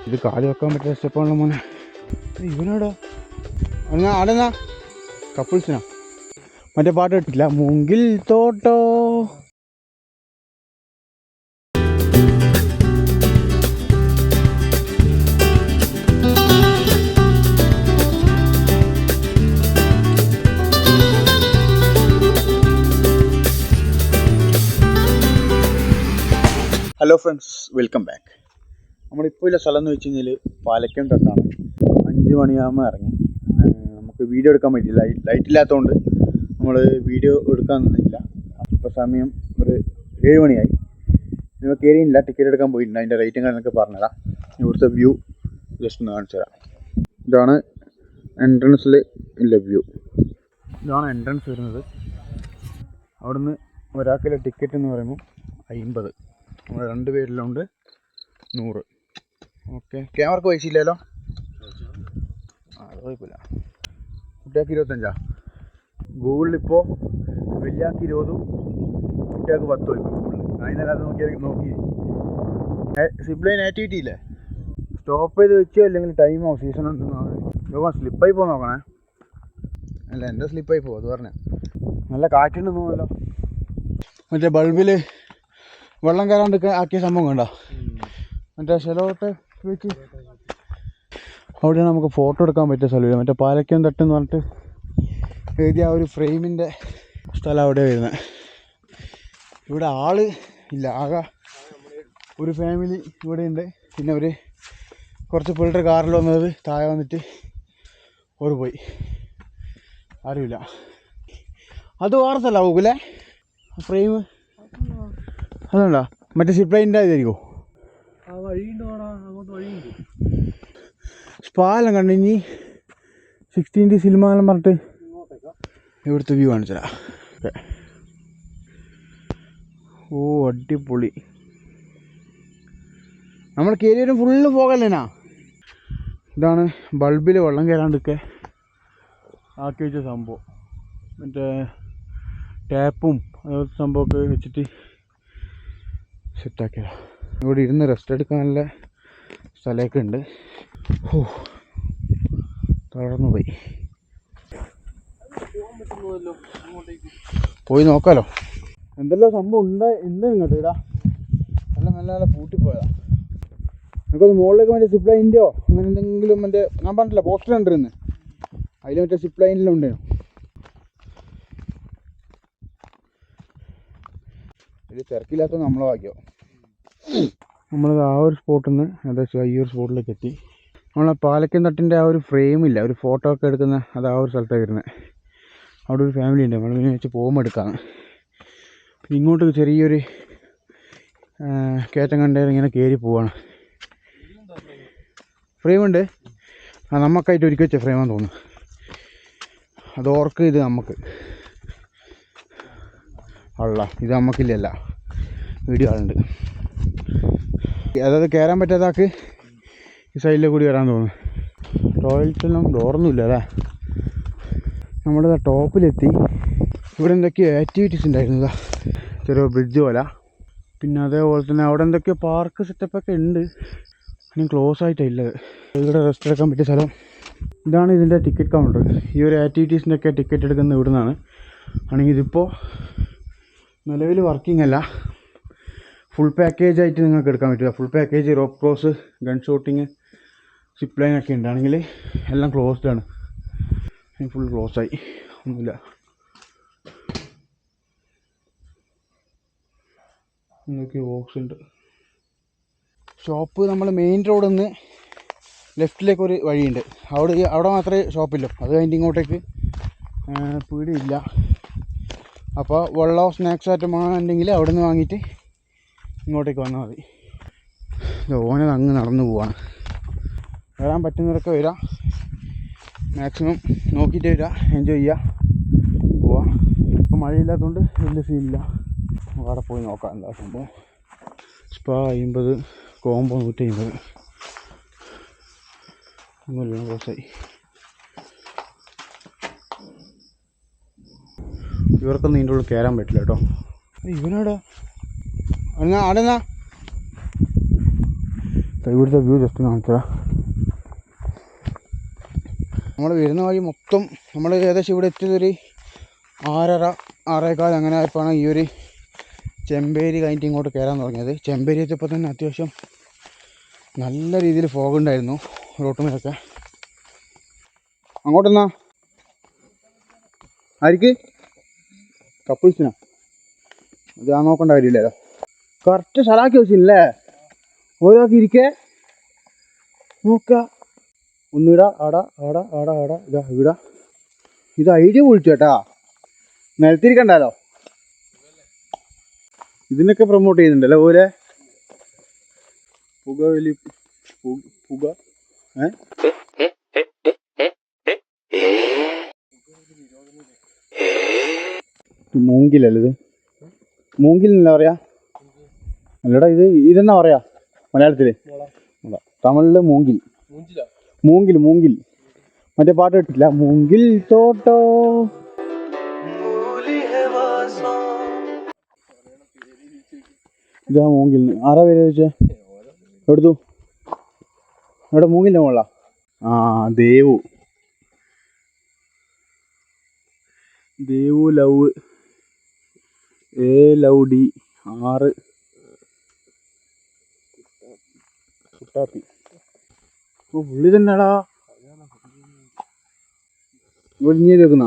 ഇത് കാല് വെക്കാൻ പറ്റിയ സ്റ്റെപ്പാണല്ലോ മോനെ. ഇവനോടോ എന്നാ ആടെന്നാ കപ്പിൾസിനാ മറ്റേ പാട്ട് കേട്ടില്ല, മൂങ്കിൽ തോട്ടോ. Hello friends, welcome back. നമ്മളിപ്പോൾ ഉള്ള സ്ഥലം എന്ന് വെച്ച് കഴിഞ്ഞാൽ പാലക്കയം തട്ടാണ്. 5 മണിയാകുമ്പോൾ ഇറങ്ങി. നമുക്ക് വീഡിയോ എടുക്കാൻ പറ്റില്ല, ലൈറ്റ് ഇല്ലാത്തതുകൊണ്ട് നമ്മൾ വീഡിയോ എടുക്കാൻ നിന്നില്ല. ഇപ്പോൾ സമയം ഒരു 7 മണിയായി. നമ്മൾ കയറിയില്ല, ടിക്കറ്റ് എടുക്കാൻ പോയിട്ടുണ്ട്. അതിൻ്റെ റേറ്റും കാര്യങ്ങളൊക്കെ പറഞ്ഞുതരാം. ഇവിടുത്തെ വ്യൂ ജസ്റ്റ് ഒന്ന് കാണിച്ചു തരാം. ഇതാണ് എൻട്രൻസിൽ ഉള്ള വ്യൂ. ഇതാണ് എൻട്രൻസ് വരുന്നത്. അവിടുന്ന് ഒരാൾക്കുള്ള ടിക്കറ്റ് എന്ന് പറയുമ്പോൾ 50. നമ്മൾ 2 പേരിലുണ്ട് 100. ഓക്കെ, ക്യാമറക്ക് പൈസ ഇല്ലല്ലോ. അത് കുഴപ്പമില്ല. കുട്ടികൾക്ക് 25. ഗൂഗിളിലിപ്പോൾ വലിയാൾക്ക് 20, കുട്ടികൾക്ക് 10 ഇപ്പോൾ ഗൂഗിളിൽ. അതിനല്ലാതെ നോക്കി സിപ്ലൈൻ ആക്ടിവിറ്റി ഇല്ലേ, സ്റ്റോപ്പ് ചെയ്ത് വെച്ചോ അല്ലെങ്കിൽ ടൈമോ സീസൺ ഉണ്ടെന്ന് സ്ലിപ്പായി പോകും നോക്കണേ. അല്ല, എൻ്റെ സ്ലിപ്പായി പോകും, അത് പറഞ്ഞേ. നല്ല കാറ്റുണ്ട് തോന്നുമല്ലോ. മറ്റേ ബൾബിൽ വെള്ളം കയറാണ്ട് ആക്കിയ സംഭവം കണ്ടോ, മറ്റേ ശലോട്ട് വെച്ച്. അവിടെയാണ് നമുക്ക് ഫോട്ടോ എടുക്കാൻ പറ്റിയ സ്ഥലമില്ല. മറ്റേ പാലക്കയം തട്ടെന്ന് പറഞ്ഞിട്ട് എഴുതിയ ആ ഒരു ഫ്രെയിമിൻ്റെ സ്ഥലം അവിടെ വരുന്നത്. ഇവിടെ ആള് ഇല്ല, ആകെ ഒരു ഫാമിലി ഇവിടെ ഉണ്ട്. പിന്നെ ഒരു കുറച്ച് പിള്ളേർ കാറിൽ വന്നത് താഴെ വന്നിട്ട് ഒരു പോയി, ആരുമില്ല. അത് വേറെ സ്ഥലം ആകൂല്ലേ ഫ്രെയിം? അതുകൊണ്ടാ മറ്റേ സിപ്ലൈൻ്റെ ഇതായിരിക്കും. സ്പാലം കണ്ടു. ഇനി 16 സിനിമ എല്ലാം പറഞ്ഞിട്ട് ഇവിടുത്തെ വ്യൂ കാണിച്ചാ. ഓ അടിപൊളി. നമ്മൾ കയറി ഫുള്ള് പോകല്ലേനാ. ഇതാണ് ബൾബിൽ വെള്ളം കയറാണ്ടൊക്കെ ആക്കി വെച്ച സംഭവം. മറ്റേ ടാപ്പും അതുപോലത്തെ സംഭവമൊക്കെ വെച്ചിട്ട് സെറ്റാക്കിയതാണ്. ഇവിടെ ഇരുന്ന് റെസ്റ്റ് എടുക്കാൻ നല്ല സ്ഥലമൊക്കെ ഉണ്ട്. ഓ തളർന്നു പോയി. പോയി നോക്കാലോ എന്തെല്ലാം സംഭവം ഉണ്ട് ഇങ്ങോട്ട്. ഇടാ നല്ല നല്ല നല്ല പൂട്ടിപ്പോയതാ. നമുക്കത് മുകളിലേക്ക് മറ്റേ സിപ്പ് ലൈനിൻ്റെയോ അങ്ങനെ എന്തെങ്കിലും മറ്റേ ഞാൻ പറഞ്ഞില്ല പോസ്റ്റർ കണ്ടിരുന്നു, അതിൽ മറ്റേ സിപ്പ് ലൈനിലും ഉണ്ടേനു. ഇത് തിരക്കില്ലാത്ത നമ്മളെ ഭാഗ്യം. നമ്മളത് ആ ഒരു സ്പോട്ടിൽ നിന്ന് ഏകദേശം ഈ ഒരു സ്പോട്ടിലേക്ക് എത്തി. നമ്മളെ പാലക്കയം തട്ടിൻ്റെ ആ ഒരു ഫ്രെയിമില്ല, ഒരു ഫോട്ടോ ഒക്കെ എടുക്കുന്ന അത് ആ ഒരു സ്ഥലത്താണ് വരുന്നത്. അവിടെ ഒരു ഫാമിലി ഉണ്ട്, നമ്മൾ ഇതിനെ വെച്ച് പോകുമ്പോൾ എടുക്കാമെന്ന്. പിന്നെ ഇങ്ങോട്ട് ചെറിയൊരു കയറ്റം കണ്ടേരം ഇങ്ങനെ കയറി പോവാണ്. ഫ്രെയിമുണ്ട്, ആ നമുക്കായിട്ട് ഒരുക്കി വെച്ച ഫ്രെയിമാണെന്ന് തോന്നുന്നു. അത് ഓർക്ക് ഇത് നമുക്ക് അല്ല, ഇത് നമുക്കില്ലല്ല, വീഡിയോ ആളുണ്ട്. അതായത് കയറാൻ പറ്റാത്താക്ക് ഈ സൈഡിൽ കൂടി വരാൻ തോന്നുന്നു. ടോയ്ലറ്റെല്ലാം ഡോറൊന്നുമില്ല അല്ലേ. നമ്മുടെ ടോപ്പിലെത്തി. ഇവിടെ എന്തൊക്കെയോ ആക്ടിവിറ്റീസ് ഉണ്ടായിരുന്നതാ, ചെറിയ ബ്രിഡ്ജ് പോലെ. പിന്നെ അതേപോലെ തന്നെ അവിടെ എന്തൊക്കെയോ പാർക്ക് സെറ്റപ്പൊക്കെ ഉണ്ട്, ഇനി ക്ലോസ് ആയിട്ടാണ് ഉള്ളത്. ഇവിടെ റെസ്റ്റ് എടുക്കാൻ പറ്റിയ സ്ഥലം. ഇതാണ് ഇതിൻ്റെ ടിക്കറ്റ് കൗണ്ടർ. ഈ ഒരു ആക്ടിവിറ്റീസിൻ്റെ ഒക്കെ ടിക്കറ്റ് എടുക്കുന്നത് ഇവിടെ നിന്നാണ്. ആണെങ്കിൽ ഇതിപ്പോൾ നിലവിൽ വർക്കിംഗ് അല്ല. ഫുൾ പാക്കേജ് ആയിട്ട് നിങ്ങൾക്ക് എടുക്കാൻ പറ്റില്ല. Full package rope cross, gun shooting, zip line ഒക്കെ ഉണ്ടാണെങ്കിൽ എല്ലാം ക്ലോസ്ഡ് ആണ്. ഫുൾ ക്ലോസ് ആയി, ഒന്നുമില്ല. എന്തൊക്കെയോ ബോക്സ് ഉണ്ട്. ഷോപ്പ് നമ്മൾ മെയിൻ റോഡിൽ നിന്ന് ലെഫ്റ്റിലേക്ക് ഒരു വഴിയുണ്ട്, അവിടെ മാത്രമേ ഷോപ്പില്ലൂ. അത് കഴിഞ്ഞിട്ട് ഇങ്ങോട്ടേക്ക് പീടിയില്ല. അപ്പോൾ വെള്ളമോ സ്നാക്സ് ആയിട്ട് വാങ്ങുന്നുണ്ടെങ്കിൽ അവിടെ നിന്ന് വാങ്ങിയിട്ട് ഇങ്ങോട്ടേക്ക് വന്നാൽ മതി. ഓനത് അങ്ങ് നടന്നു പോവാണ്. വരാൻ പറ്റുന്നവരൊക്കെ വരാം, മാക്സിമം നോക്കിയിട്ട് വരിക, എൻജോയ് ചെയ്യുക, പോവാം. ഇപ്പോൾ മഴയില്ലാത്തതുകൊണ്ട് വലിയ സീനില്ല. അവിടെ പോയി നോക്കാം എന്താ സംഭവം. Spa 50, combo 150. ഒന്നുമില്ല, ക്ലോസായി. ഇവർക്കൊന്നും ഇതിൻ്റെ ഉള്ളിൽ കയറാൻ പറ്റില്ല കേട്ടോ. ഇവനോടാ എന്നാ അടെന്നാ ഇവിടുത്തെ വ്യൂ ജസ്റ്റ് കാണിച്ചതാ. നമ്മൾ വരുന്ന വഴി മൊത്തം നമ്മൾ ഏകദേശം ഇവിടെ എത്തിയതൊരു 6:30 അങ്ങനെ ആയപ്പോഴാണ് ഈ ഒരു ചെമ്പേരി കഴിഞ്ഞിട്ട് ഇങ്ങോട്ട് കയറാൻ തുടങ്ങിയത്. ചെമ്പേരി എത്തിയപ്പോൾ തന്നെ അത്യാവശ്യം നല്ല രീതിയിൽ ഫോഗ് ഉണ്ടായിരുന്നു റോട്ടുമേലൊക്കെ. അങ്ങോട്ടെന്നാ ആർക്ക് കപ്പിൾസിനാ? അത് ഞാൻ നോക്കേണ്ട കാര്യമില്ലല്ലോ. കറക്റ്റ് സ്ഥലമാക്കി വെച്ചില്ലേ ഓരോക്കി ഇരിക്കേ നോക്ക. ഒന്നിടാ ആടാ ആടാ ആടാ ആടാ ഇതാ ഇവിടെ. ഇത് ഐഡിയ വിളിച്ചു കേട്ടാ, നിലത്തിരിക്കണ്ടല്ലോ. ഇതിനൊക്കെ പ്രൊമോട്ട് ചെയ്യുന്നുണ്ടല്ലോ ഓലെ. പുകവലി പുക മൂങ്കിലല്ലേ ഇത്? മൂങ്കിൽ എന്നല്ല പറയാ? അല്ലടാ ഇതെന്നാ പറയാ മലയാളത്തില്? തമിഴില് മൂങ്കിൽ. മൂങ്കിൽ മൂങ്കിൽ മറ്റേ പാട്ട് കേട്ടില്ല? മൂങ്കിൽ തോട്ടോ ഇതാ മൂങ്കിൽ. ആരാ പേര് ചോദിച്ചേ? എടുത്തു എവിടെ? മൂങ്കിലിൻ്റെ മുകളിലാ? ആ ദേവു ലവ് ALOUD 6 കുട്ടാപ്പി. ഓ പുള്ളി തന്നെടാ ഒലിഞ്ഞ് വെക്കുന്ന.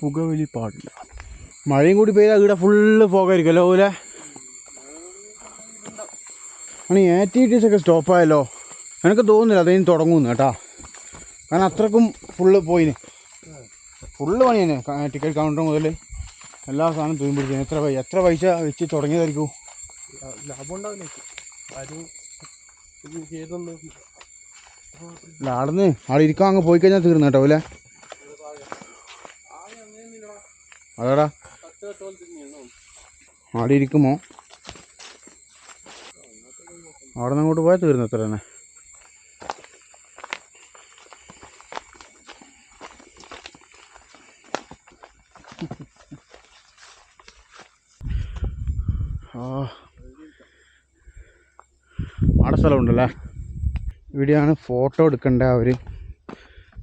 പുകവലി പാടില്ല. മഴയും കൂടി പെയ്താൽ ഇവിടെ ഫുള്ള് പോകായിരിക്കുമല്ലോ പോലെ. ആണ് ആക്ടിവിറ്റീസൊക്കെ സ്റ്റോപ്പായല്ലോ. എനിക്ക് തോന്നുന്നില്ല അതിന് തുടങ്ങുന്നു കേട്ടാ. കാരണം അത്രക്കും ഫുള്ള് പോയിന്. ഫുള്ള് പണി തന്നെ. ടിക്കറ്റ് കൗണ്ടർ മുതൽ എല്ലാ സാധനവും തൂങ്ങി പിടിച്ചു. എത്ര പൈസ വെച്ച് തുടങ്ങിയതായിരിക്കും? ലാഭം ഉണ്ടാവില്ല. ആടെ ഇരിക്കാൻ അങ്ങ് പോയി കഴിഞ്ഞാൽ തീർന്നു കേട്ടോ അല്ലേ? അതാടാ ആടെ ഇരിക്കുമോ? അവിടെ നിന്ന് അങ്ങോട്ട് പോയാൽ തീർന്നു അത്ര തന്നെ. അവിടെ സ്ഥലമുണ്ടല്ലേ. ഇവിടെയാണ് ഫോട്ടോ എടുക്കേണ്ട ആ ഒരു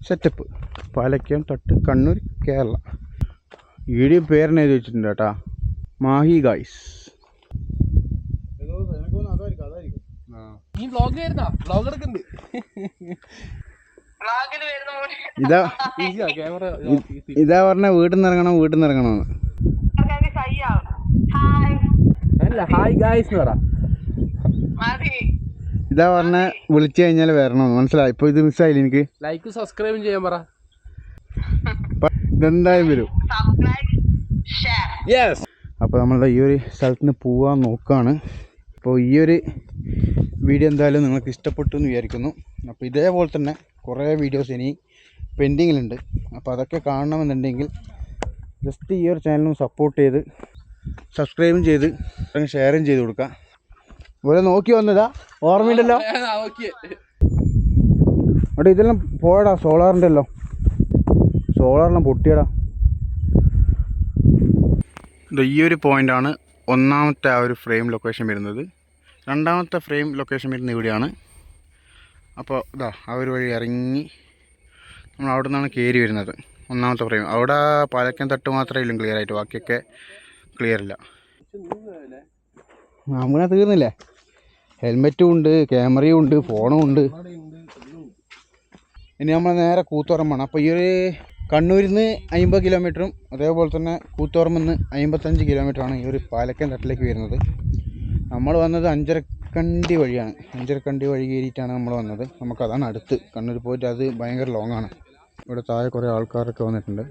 സെറ്റപ്പ്. പാലക്കയം തട്ട് കണ്ണൂർ കേരള. വീഡിയോ പേരെന്നെ എഴുതി വെച്ചിട്ടുണ്ട് കേട്ടാ, മാഹി ഗായ്സ്. ഇതാ പറഞ്ഞ വീട്ടിൽ നിന്ന് ഇറങ്ങണമെന്ന്. ഇതാ പറഞ്ഞ വിളിച്ചു കഴിഞ്ഞാൽ വരണമെന്ന്. മനസ്സിലായി? ഇപ്പൊ ഇത് മിസ്സായില്ല എനിക്ക്. ലൈക്ക് സബ്സ്ക്രൈബ് ചെയ്യാൻ പറ. ഇതെന്തായാലും വരും. അപ്പോൾ നമ്മൾ ഈ ഒരു സ്ഥലത്ത് നിന്ന് പോകാൻ നോക്കുകയാണ്. അപ്പോൾ ഈ ഒരു വീഡിയോ എന്തായാലും നിങ്ങൾക്ക് ഇഷ്ടപ്പെട്ടു എന്ന് വിചാരിക്കുന്നു. അപ്പോൾ ഇതേപോലെ തന്നെ കുറേ വീഡിയോസ് ഇനി പെൻഡിങ്ങിലുണ്ട്. അപ്പോൾ അതൊക്കെ കാണണമെന്നുണ്ടെങ്കിൽ ജസ്റ്റ് ഈ ഒരു ചാനലും സപ്പോർട്ട് ചെയ്ത് സബ്സ്ക്രൈബും ചെയ്ത് ഷെയറും ചെയ്ത് കൊടുക്കുക. ഇവിടെ നോക്കി വന്നതാ, ഓർമ്മയുണ്ടല്ലോ? അവിടെ ഇതെല്ലാം പോയടാ, സോളാറിൻ്റെ അല്ലോ. സോളാറെല്ലാം പൊട്ടിയടാ. ഈ ഒരു പോയിൻ്റാണ് ഒന്നാമത്തെ ആ ഒരു ഫ്രെയിം ലൊക്കേഷൻ വരുന്നത്. രണ്ടാമത്തെ ഫ്രെയിം ലൊക്കേഷൻ വരുന്നത് ഇവിടെയാണ്. അപ്പോൾ ഇതാ ആ ഒരു വഴി ഇറങ്ങി നമ്മൾ അവിടെ നിന്നാണ് കയറി വരുന്നത്. ഒന്നാമത്തെ ഫ്രെയിം അവിടെ പാലക്കയം തട്ട് മാത്രമേ ഇല്ലും ക്ലിയർ ആയിട്ട്, ബാക്കിയൊക്കെ ക്ലിയർ ഇല്ല. അങ്ങനെ തീർന്നില്ലേ? ഹെൽമെറ്റും ഉണ്ട്, ക്യാമറയും ഉണ്ട്, ഫോണും ഉണ്ട്. ഇനി നമ്മൾ നേരെ കൂത്തുപറമ്പാണ്. അപ്പോൾ ഈ ഒരു കണ്ണൂരിൽ നിന്ന് 50 കിലോമീറ്ററും അതേപോലെ തന്നെ കൂത്തുപറമ്പിൽ നിന്ന് 55 കിലോമീറ്ററാണ് ഈ ഒരു പാലക്കയം തട്ടിലേക്ക് വരുന്നത്. നമ്മൾ വന്നത് അഞ്ചരക്കണ്ടി വഴിയാണ്. അഞ്ചരക്കണ്ടി വഴി കയറിയിട്ടാണ് നമ്മൾ വന്നത്. നമുക്കതാണ് അടുത്ത്. കണ്ണൂർ പോയിട്ട് അത് ഭയങ്കര ലോങ്ങാണ്. ഇവിടെ താഴെ കുറേ ആൾക്കാരൊക്കെ വന്നിട്ടുണ്ട്.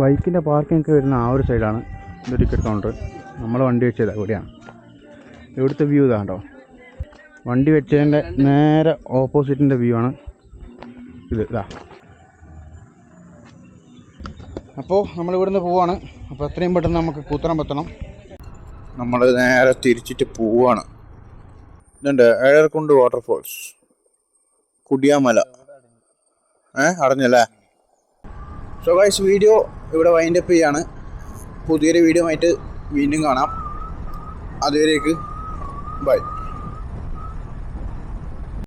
ബൈക്കിൻ്റെ പാർക്കിംഗ് ഒക്കെ വരുന്ന ആ ഒരു സൈഡാണ് ഇത് ടിക്കറ്റ് കൗണ്ടർ. നമ്മൾ വണ്ടി വെച്ചത് ഇവിടെയാണ്. ഇവിടുത്തെ വ്യൂ ഇതാ കേട്ടോ. വണ്ടി വെച്ചതിൻ്റെ നേരെ ഓപ്പോസിറ്റിൻ്റെ വ്യൂ ആണ് ഇത്. ഇതാ. അപ്പോൾ നമ്മളിവിടുന്ന് പോവാണ്. അപ്പോൾ എത്രയും പെട്ടെന്ന് നമുക്ക് കൂത്തുപറമ്പ് എത്തണം. നമ്മൾ നേരെ തിരിച്ചിട്ട് പോവാണ്. ഇതുണ്ട് ഏഴരക്കുണ്ട് waterfalls, Kudiyanmala. അറിഞ്ഞല്ലേ? So guys, video ഇവിടെ വൈൻഡപ്പ് ചെയ്യാണ്. പുതിയൊരു വീഡിയോ ആയിട്ട് വീണ്ടും കാണാം. അതുവരേക്ക് ബൈ.